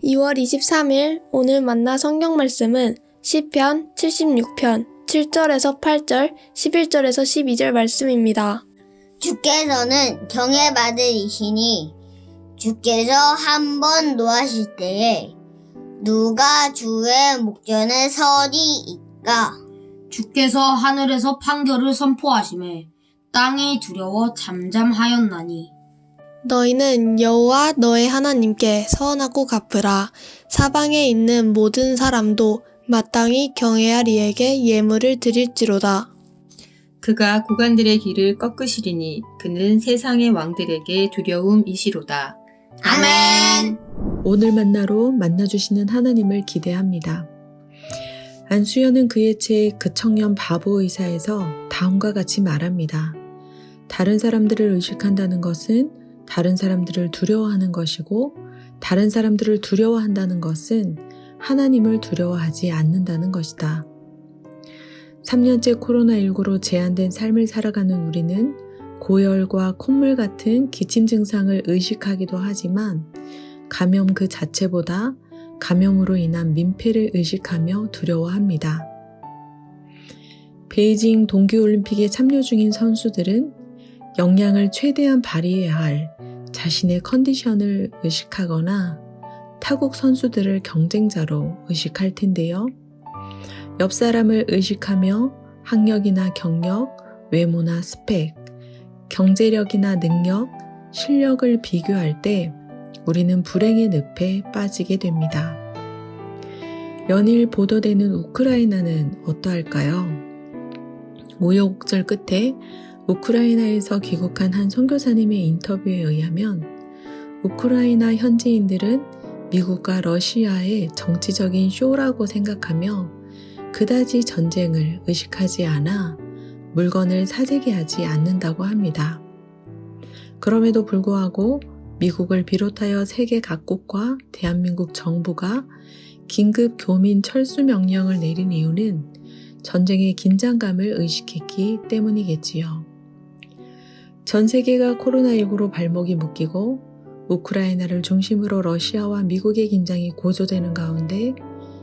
2월 23일 오늘 만나 성경 말씀은 시편 76편 7절에서 8절, 11절에서 12절 말씀입니다. 주께서는 경외받으시니 주께서 한 번 노하실 때에 누가 주의 목전에 서리이까. 주께서 하늘에서 판결을 선포하시매 땅이 두려워 잠잠하였나니. 너희는 여호와 너의 하나님께 서원하고 갚으라. 사방에 있는 모든 사람도 마땅히 경외할 이에게 예물을 드릴지로다. 그가 고관들의 길을 꺾으시리니 그는 세상의 왕들에게 두려움이시로다. 아멘. 오늘 만나로 만나주시는 하나님을 기대합니다. 안수연은 그의 책 그 청년 바보 의사에서 다음과 같이 말합니다. 다른 사람들을 의식한다는 것은 다른 사람들을 두려워하는 것이고, 다른 사람들을 두려워한다는 것은 하나님을 두려워하지 않는다는 것이다. 3년째 코로나19로 제한된 삶을 살아가는 우리는 고열과 콧물 같은 기침 증상을 의식하기도 하지만 감염 그 자체보다 감염으로 인한 민폐를 의식하며 두려워합니다. 베이징 동계올림픽에 참여 중인 선수들은 역량을 최대한 발휘해야 할 자신의 컨디션을 의식하거나 타국 선수들을 경쟁자로 의식할 텐데요. 옆 사람을 의식하며 학력이나 경력, 외모나 스펙, 경제력이나 능력, 실력을 비교할 때 우리는 불행의 늪에 빠지게 됩니다. 연일 보도되는 우크라이나는 어떠할까요? 우여곡절 끝에 우크라이나에서 귀국한 한 선교사님의 인터뷰에 의하면 우크라이나 현지인들은 미국과 러시아의 정치적인 쇼라고 생각하며 그다지 전쟁을 의식하지 않아 물건을 사재기 하지 않는다고 합니다. 그럼에도 불구하고 미국을 비롯하여 세계 각국과 대한민국 정부가 긴급 교민 철수 명령을 내린 이유는 전쟁의 긴장감을 의식했기 때문이겠지요. 전 세계가 코로나19로 발목이 묶이고 우크라이나를 중심으로 러시아와 미국의 긴장이 고조되는 가운데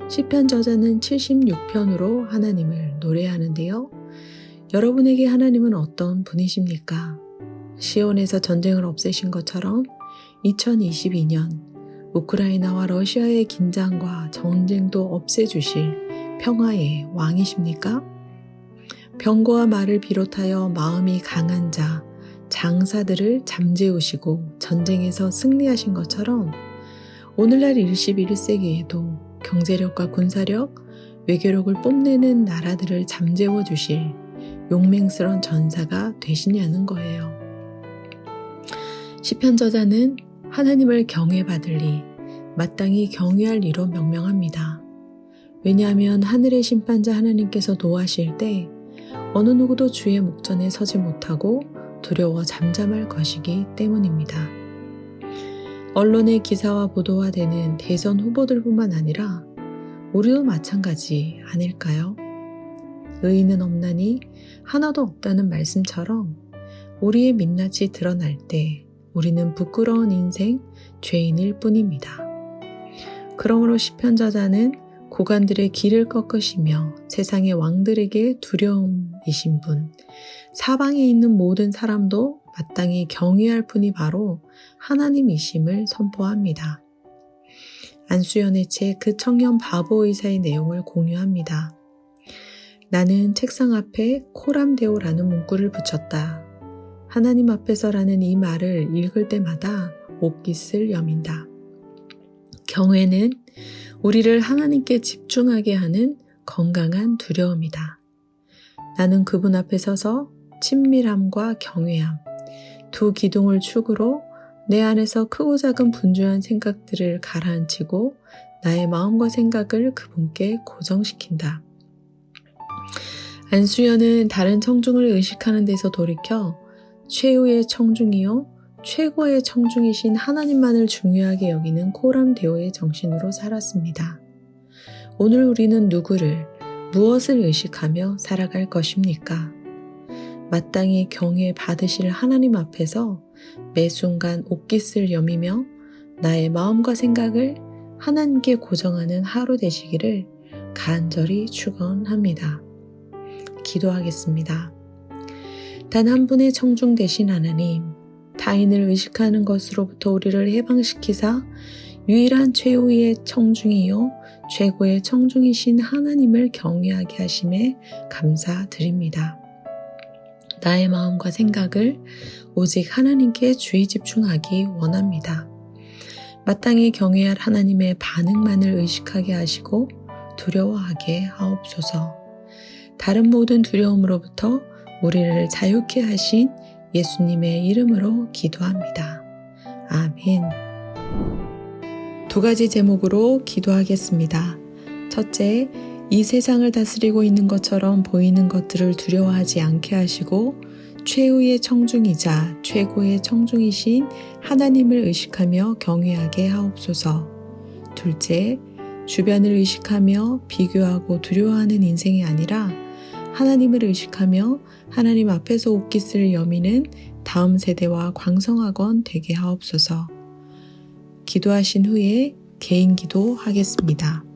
시편 저자는 76편으로 하나님을 노래하는데요. 여러분에게 하나님은 어떤 분이십니까? 시온에서 전쟁을 없애신 것처럼 2022년 우크라이나와 러시아의 긴장과 전쟁도 없애주실 평화의 왕이십니까? 병거와 말을 비롯하여 마음이 강한 자, 장사들을 잠재우시고 전쟁에서 승리하신 것처럼 오늘날 21세기에도 경제력과 군사력, 외교력을 뽐내는 나라들을 잠재워 주실 용맹스러운 전사가 되시냐는 거예요. 시편 저자는 하나님을 경외받으리, 마땅히 경외할 이로 명명합니다. 왜냐하면 하늘의 심판자 하나님께서 노하실 때 어느 누구도 주의 목전에 서지 못하고 두려워 잠잠할 것이기 때문입니다. 언론의 기사와 보도화 되는 대선 후보들뿐만 아니라 우리도 마찬가지 아닐까요? 의인은 없나니 하나도 없다는 말씀처럼 우리의 민낯이 드러날 때 우리는 부끄러운 인생, 죄인일 뿐입니다. 그러므로 시편 저자는 고관들의 길을 꺾으시며 세상의 왕들에게 두려움이신 분, 사방에 있는 모든 사람도 마땅히 경외할 분이 바로 하나님이심을 선포합니다. 안수연의 책 그 청년 바보 의사의 내용을 공유합니다. 나는 책상 앞에 코람데오라는 문구를 붙였다. 하나님 앞에서라는 이 말을 읽을 때마다 옷깃을 여민다. 경외는 우리를 하나님께 집중하게 하는 건강한 두려움이다. 나는 그분 앞에 서서 친밀함과 경외함, 두 기둥을 축으로 내 안에서 크고 작은 분주한 생각들을 가라앉히고 나의 마음과 생각을 그분께 고정시킨다. 안수연은 다른 청중을 의식하는 데서 돌이켜 최후의 청중이요 최고의 청중이신 하나님만을 중요하게 여기는 코람데오의 정신으로 살았습니다. 오늘 우리는 누구를, 무엇을 의식하며 살아갈 것입니까? 마땅히 경외 받으실 하나님 앞에서 매 순간 옷깃을 여미며 나의 마음과 생각을 하나님께 고정하는 하루 되시기를 간절히 축원합니다. 기도하겠습니다. 단 한 분의 청중 되신 하나님, 타인을 의식하는 것으로부터 우리를 해방시키사 유일한 최후의 청중이요 최고의 청중이신 하나님을 경외하게 하심에 감사드립니다. 나의 마음과 생각을 오직 하나님께 주의 집중하기 원합니다. 마땅히 경외할 하나님의 반응만을 의식하게 하시고 두려워하게 하옵소서. 다른 모든 두려움으로부터 우리를 자유케 하신 예수님의 이름으로 기도합니다. 아멘. 2가지 제목으로 기도하겠습니다. 첫째, 이 세상을 다스리고 있는 것처럼 보이는 것들을 두려워하지 않게 하시고 최후의 청중이자 최고의 청중이신 하나님을 의식하며 경외하게 하옵소서. 둘째, 주변을 의식하며 비교하고 두려워하는 인생이 아니라 하나님을 의식하며 하나님 앞에서 옷깃을 여미는 다음 세대와 광성하건 되게 하옵소서. 기도하신 후에 개인 기도 하겠습니다.